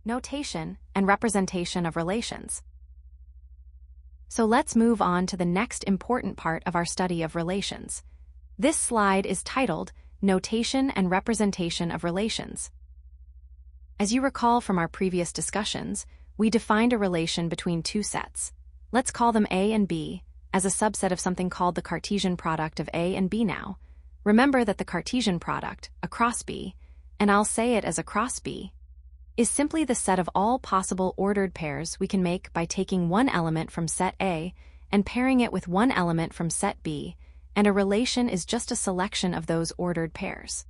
Notation and representation of relations. So let's move on to the next important part of our study of relations. This slide is titled Notation and Representation of Relations. As you recall from our previous discussions, we defined a relation between two sets. Let's call them A and B, as a subset of something called the Cartesian product of A and B now. Remember that the Cartesian product, across B, and I'll say it as across B, is simply the set of all possible ordered pairs we can make by taking one element from set A and pairing it with one element from set B, and a relation is just a selection of those ordered pairs.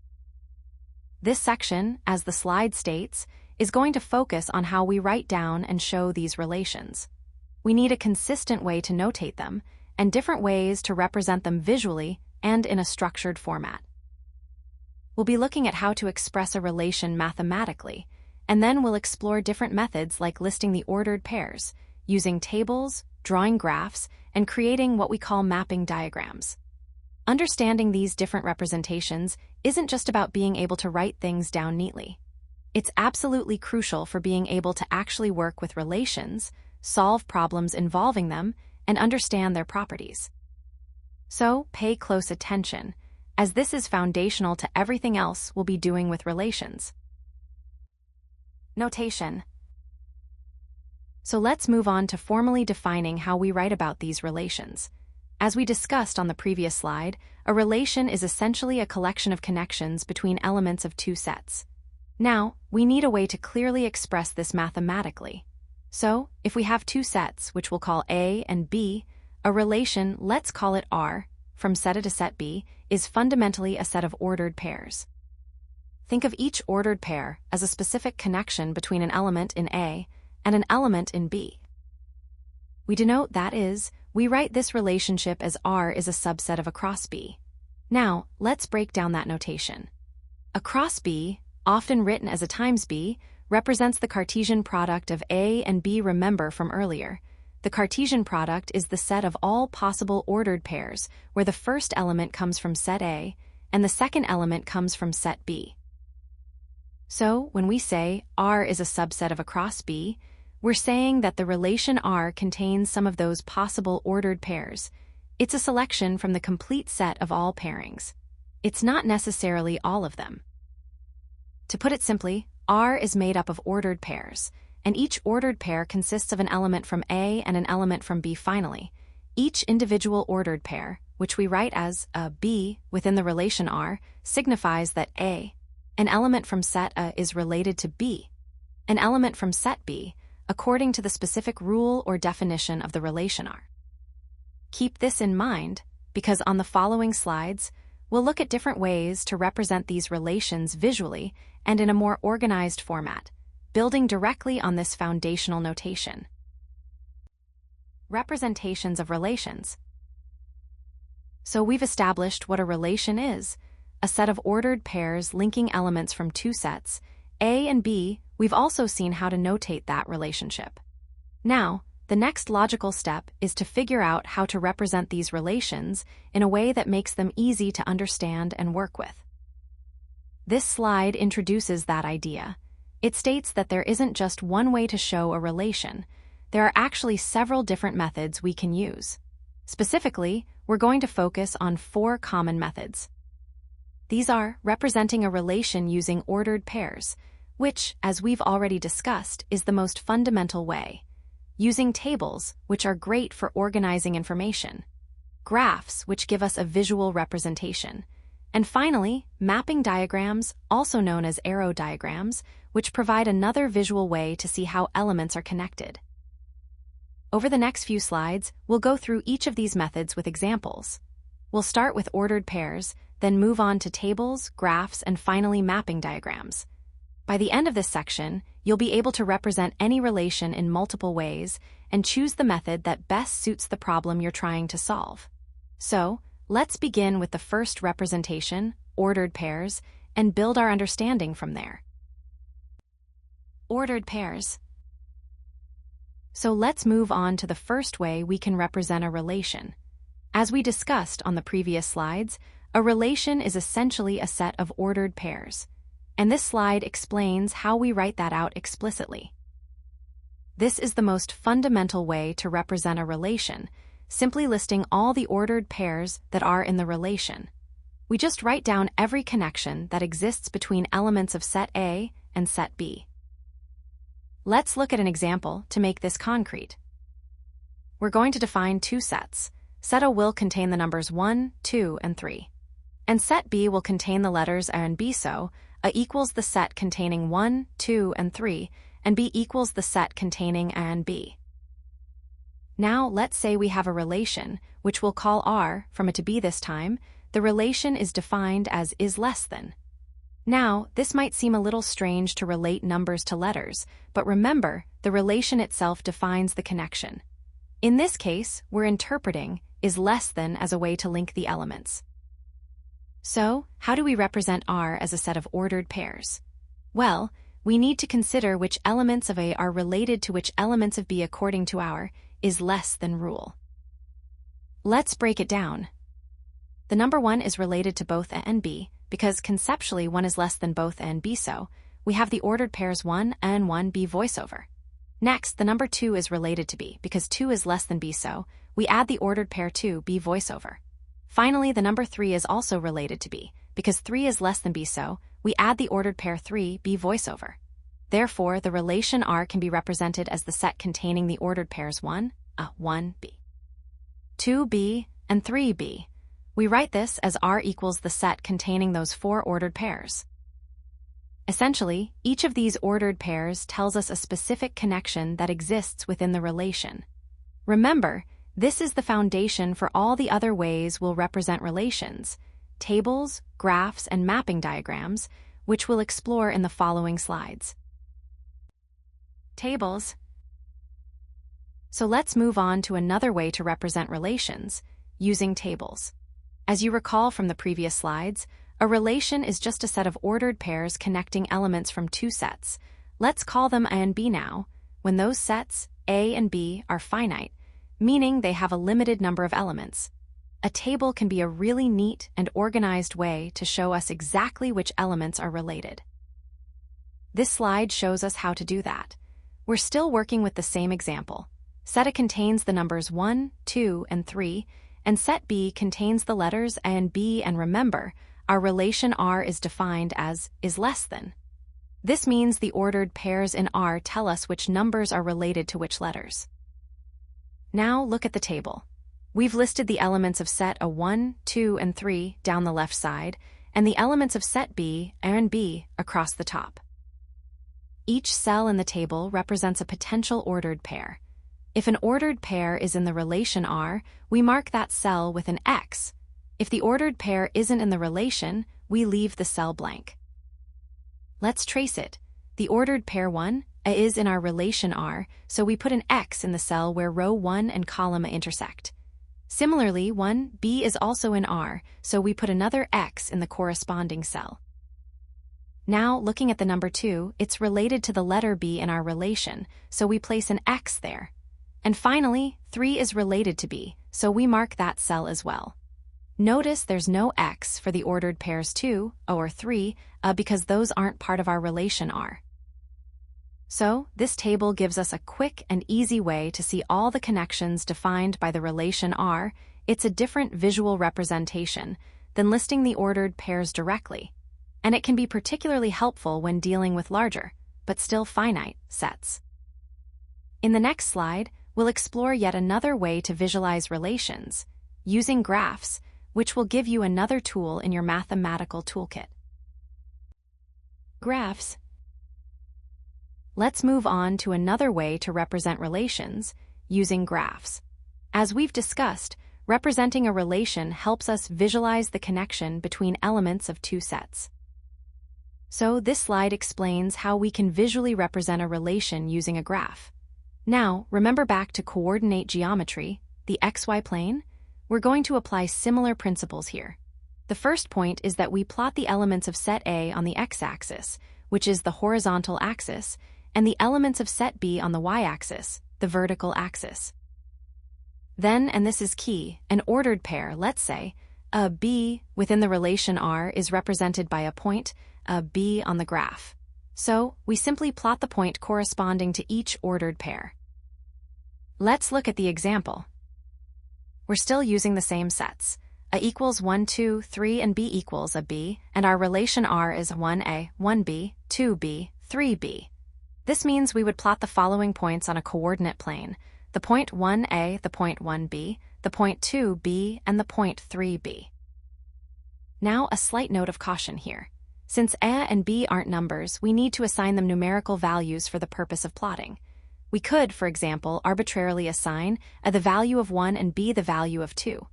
This section, as the slide states, is going to focus on how we write down and show these relations. We need a consistent way to notate them, and different ways to represent them visually and in a structured format. We'll be looking at how to express a relation mathematically, and then we'll explore different methods like listing the ordered pairs, using tables, drawing graphs, and creating what we call mapping diagrams. Understanding these different representations isn't just about being able to write things down neatly. It's absolutely crucial for being able to actually work with relations, solve problems involving them, and understand their properties. So, pay close attention, as this is foundational to everything else we'll be doing with relations. Notation. So let's move on to formally defining how we write about these relations. As we discussed on the previous slide, a relation is essentially a collection of connections between elements of two sets. Now, we need a way to clearly express this mathematically. So, if we have two sets, which we'll call A and B, a relation, let's call it R, from set A to set B, is fundamentally a set of ordered pairs. Think of each ordered pair as a specific connection between an element in A and an element in B. We denote that is, we write this relationship as R is a subset of across B. Now, let's break down that notation. Across B, often written as a times B, represents the Cartesian product of A and B. Remember from earlier, the Cartesian product is the set of all possible ordered pairs where the first element comes from set A and the second element comes from set B. So, when we say R is a subset of across B, we're saying that the relation R contains some of those possible ordered pairs. It's a selection from the complete set of all pairings. It's not necessarily all of them. To put it simply, R is made up of ordered pairs, and each ordered pair consists of an element from A and an element from B finally. Each individual ordered pair, which we write as a B within the relation R, signifies that A, an element from set A, is related to B, an element from set B, according to the specific rule or definition of the relation R. Keep this in mind, because on the following slides, we'll look at different ways to represent these relations visually and in a more organized format, building directly on this foundational notation. Representations of relations. So we've established what a relation is, a set of ordered pairs linking elements from two sets, A and B. We've also seen how to notate that relationship. Now, the next logical step is to figure out how to represent these relations in a way that makes them easy to understand and work with. This slide introduces that idea. It states that there isn't just one way to show a relation. There are actually several different methods we can use. Specifically, we're going to focus on 4 common methods. These are representing a relation using ordered pairs, which, as we've already discussed, is the most fundamental way. Using tables, which are great for organizing information. Graphs, which give us a visual representation. And finally, mapping diagrams, also known as arrow diagrams, which provide another visual way to see how elements are connected. Over the next few slides, we'll go through each of these methods with examples. We'll start with ordered pairs, then move on to tables, graphs, and finally mapping diagrams. By the end of this section, you'll be able to represent any relation in multiple ways and choose the method that best suits the problem you're trying to solve. So, let's begin with the first representation, ordered pairs, and build our understanding from there. Ordered pairs. So let's move on to the first way we can represent a relation. As we discussed on the previous slides, a relation is essentially a set of ordered pairs. And this slide explains how we write that out explicitly. This is the most fundamental way to represent a relation, simply listing all the ordered pairs that are in the relation. We just write down every connection that exists between elements of set A and set B. Let's look at an example to make this concrete. We're going to define two sets. Set A will contain the numbers 1, 2, and 3. And set B will contain the letters A and B, so A equals the set containing 1, 2, and 3, and B equals the set containing A and B. Now let's say we have a relation, which we'll call R, from A to B this time. The relation is defined as is less than. Now, this might seem a little strange to relate numbers to letters, but remember, the relation itself defines the connection. In this case, we're interpreting is less than as a way to link the elements. So, how do we represent R as a set of ordered pairs? Well, we need to consider which elements of A are related to which elements of B according to our is less than rule. Let's break it down. The number 1 is related to both A and B, because conceptually 1 is less than both A and B, so we have the ordered pairs 1 A and 1B voiceover. Next, the number 2 is related to B, because 2 is less than B, so we add the ordered pair 2B voiceover. Finally, the number 3 is also related to B, because 3 is less than B, so we add the ordered pair 3B voiceover. Therefore, the relation R can be represented as the set containing the ordered pairs 1, A, 1B, 2B, and 3B. We write this as R equals the set containing those 4 ordered pairs. Essentially, each of these ordered pairs tells us a specific connection that exists within the relation. Remember, this is the foundation for all the other ways we'll represent relations, tables, graphs, and mapping diagrams, which we'll explore in the following slides. Tables. So let's move on to another way to represent relations, using tables. As you recall from the previous slides, a relation is just a set of ordered pairs connecting elements from two sets. Let's call them A and B now, when those sets, A and B, are finite, meaning they have a limited number of elements. A table can be a really neat and organized way to show us exactly which elements are related. This slide shows us how to do that. We're still working with the same example. Set A contains the numbers 1, 2, and 3, and set B contains the letters A and B, and remember, our relation R is defined as is less than. This means the ordered pairs in R tell us which numbers are related to which letters. Now look at the table. We've listed the elements of set A 1, 2, and 3 down the left side, and the elements of set B, A and B, across the top. Each cell in the table represents a potential ordered pair. If an ordered pair is in the relation R, we mark that cell with an X. If the ordered pair isn't in the relation, we leave the cell blank. Let's trace it. The ordered pair 1, A, is in our relation R, so we put an X in the cell where row 1 and column A intersect. Similarly, 1B is also in R, so we put another X in the corresponding cell. Now, looking at the number 2, it's related to the letter B in our relation, so we place an X there. And finally, 3 is related to B, so we mark that cell as well. Notice there's no X for the ordered pairs 2, A, or 3, because those aren't part of our relation R. So, this table gives us a quick and easy way to see all the connections defined by the relation R. It's a different visual representation than listing the ordered pairs directly, and it can be particularly helpful when dealing with larger, but still finite, sets. In the next slide, we'll explore yet another way to visualize relations, using graphs, which will give you another tool in your mathematical toolkit. Graphs. Let's move on to another way to represent relations, using graphs. As we've discussed, representing a relation helps us visualize the connection between elements of two sets. So this slide explains how we can visually represent a relation using a graph. Now, remember back to coordinate geometry, the XY plane? We're going to apply similar principles here. The first point is that we plot the elements of set A on the x-axis, which is the horizontal axis, and the elements of set B on the y-axis, the vertical axis. Then, and this is key, an ordered pair, let's say, a B within the relation R is represented by a point, a B on the graph. So, we simply plot the point corresponding to each ordered pair. Let's look at the example. We're still using the same sets. A equals 1, 2, 3, and B equals a B, and our relation R is 1A, 1B, 2B, 3B. This means we would plot the following points on a coordinate plane: the point 1A, the point 1B, the point 2B, and the point 3B. Now, a slight note of caution here. Since A and B aren't numbers, we need to assign them numerical values for the purpose of plotting. We could, for example, arbitrarily assign A the value of 1 and B the value of 2.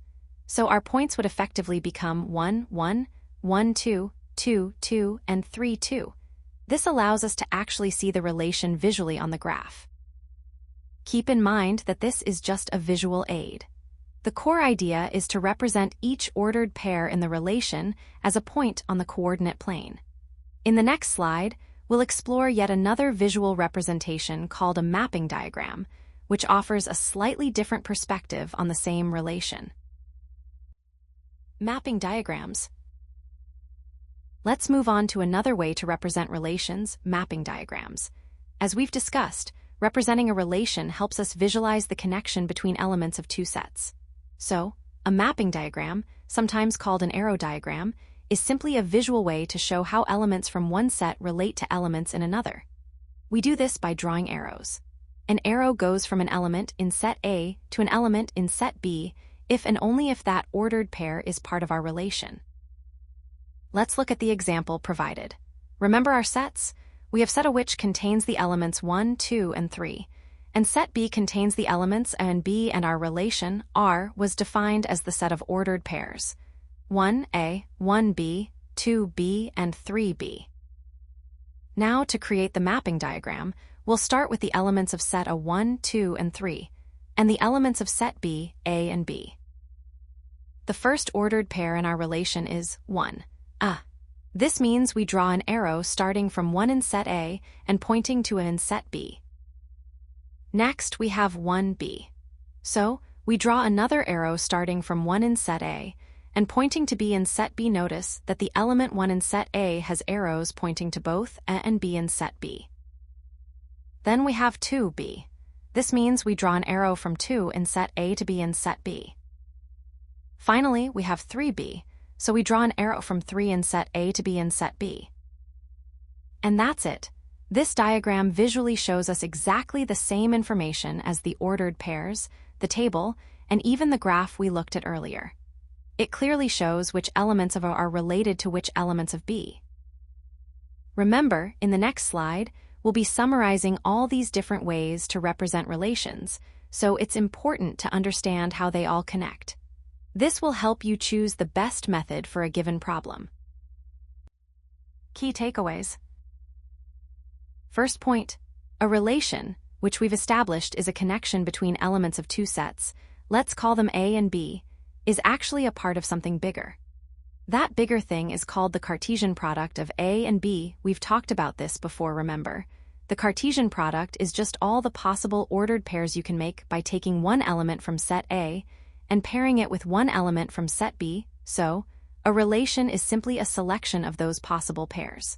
So our points would effectively become 1, 1, 1, 2, 2, 2, and 3, 2. This allows us to actually see the relation visually on the graph. Keep in mind that this is just a visual aid. The core idea is to represent each ordered pair in the relation as a point on the coordinate plane. In the next slide, we'll explore yet another visual representation called a mapping diagram, which offers a slightly different perspective on the same relation. Mapping diagrams. Let's move on to another way to represent relations, mapping diagrams. As we've discussed, representing a relation helps us visualize the connection between elements of two sets. So, a mapping diagram, sometimes called an arrow diagram, is simply a visual way to show how elements from one set relate to elements in another. We do this by drawing arrows. An arrow goes from an element in set A to an element in set B if and only if that ordered pair is part of our relation. Let's look at the example provided. Remember our sets? We have set A which contains the elements 1, 2, and 3, and set B contains the elements A and B, and our relation, R, was defined as the set of ordered pairs 1A, 1B, 2B, and 3B. Now, to create the mapping diagram, we'll start with the elements of set A 1, 2, and 3, and the elements of set B, A and B. The first ordered pair in our relation is 1. This means we draw an arrow starting from 1 in set A and pointing to A in set B. Next, we have 1B. So, we draw another arrow starting from 1 in set A and pointing to B in set B. Notice that the element 1 in set A has arrows pointing to both A and B in set B. Then we have 2B. This means we draw an arrow from 2 in set A to B in set B. Finally, we have 3B, so we draw an arrow from 3 in set A to B in set B. And that's it. This diagram visually shows us exactly the same information as the ordered pairs, the table, and even the graph we looked at earlier. It clearly shows which elements of A are related to which elements of B. Remember, in the next slide, we'll be summarizing all these different ways to represent relations, so it's important to understand how they all connect. This will help you choose the best method for a given problem. Key takeaways. First point, a relation, which we've established is a connection between elements of two sets, let's call them A and B, is actually a part of something bigger. That bigger thing is called the Cartesian product of A and B. We've talked about this before, remember. The Cartesian product is just all the possible ordered pairs you can make by taking one element from set A and pairing it with one element from set B, so a relation is simply a selection of those possible pairs.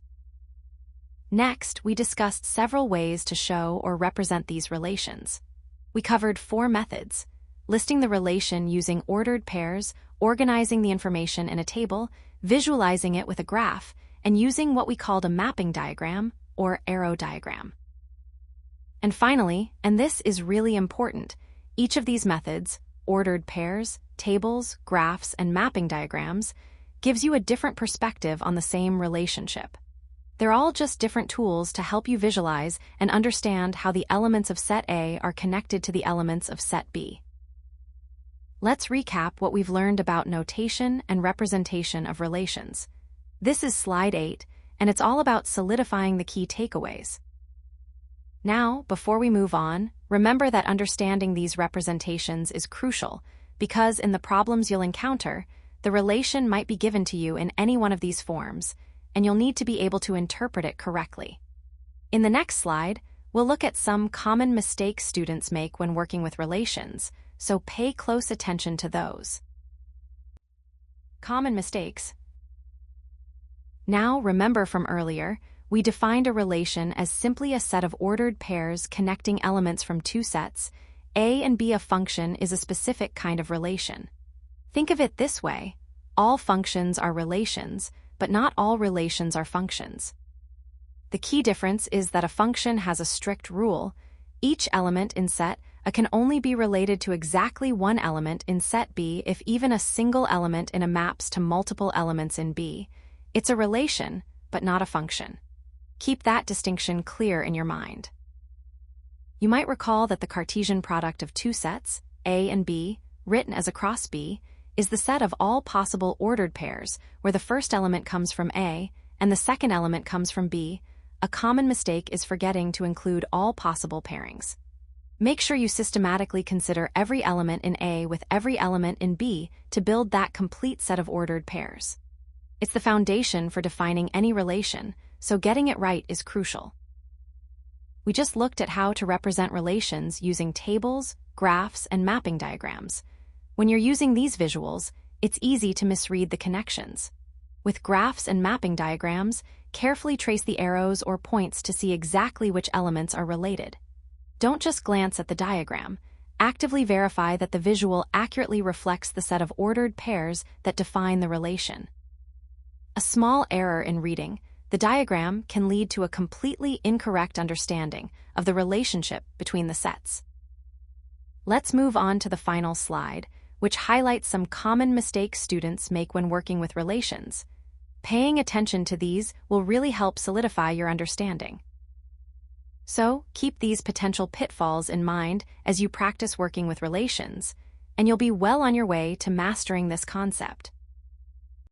Next, we discussed several ways to show or represent these relations. We covered 4 methods: listing the relation using ordered pairs, organizing the information in a table, visualizing it with a graph, and using what we called a mapping diagram or arrow diagram. And finally, and this is really important, each of these methods, ordered pairs, tables, graphs, and mapping diagrams, gives you a different perspective on the same relationship. They're all just different tools to help you visualize and understand how the elements of set A are connected to the elements of set B. Let's recap what we've learned about notation and representation of relations. This is slide 8, and it's all about solidifying the key takeaways. Now, before we move on, remember that understanding these representations is crucial because in the problems you'll encounter, the relation might be given to you in any one of these forms, and you'll need to be able to interpret it correctly. In the next slide, we'll look at some common mistakes students make when working with relations, so pay close attention to those. Common mistakes. Now, remember from earlier, we defined a relation as simply a set of ordered pairs connecting elements from two sets. A and B. A function is a specific kind of relation. Think of it this way: all functions are relations, but not all relations are functions. The key difference is that a function has a strict rule. Each element in set A can only be related to exactly one element in set B if even a single element in A maps to multiple elements in B. It's a relation, but not a function. Keep that distinction clear in your mind. You might recall that the Cartesian product of two sets, A and B, written as a cross B, is the set of all possible ordered pairs where the first element comes from A and the second element comes from B. A common mistake is forgetting to include all possible pairings. Make sure you systematically consider every element in A with every element in B to build that complete set of ordered pairs. It's the foundation for defining any relation, so getting it right is crucial. We just looked at how to represent relations using tables, graphs, and mapping diagrams. When you're using these visuals, it's easy to misread the connections. With graphs and mapping diagrams, carefully trace the arrows or points to see exactly which elements are related. Don't just glance at the diagram. Actively verify that the visual accurately reflects the set of ordered pairs that define the relation. A small error in reading the diagram can lead to a completely incorrect understanding of the relationship between the sets. Let's move on to the final slide, which highlights some common mistakes students make when working with relations. Paying attention to these will really help solidify your understanding. So, keep these potential pitfalls in mind as you practice working with relations, and you'll be well on your way to mastering this concept.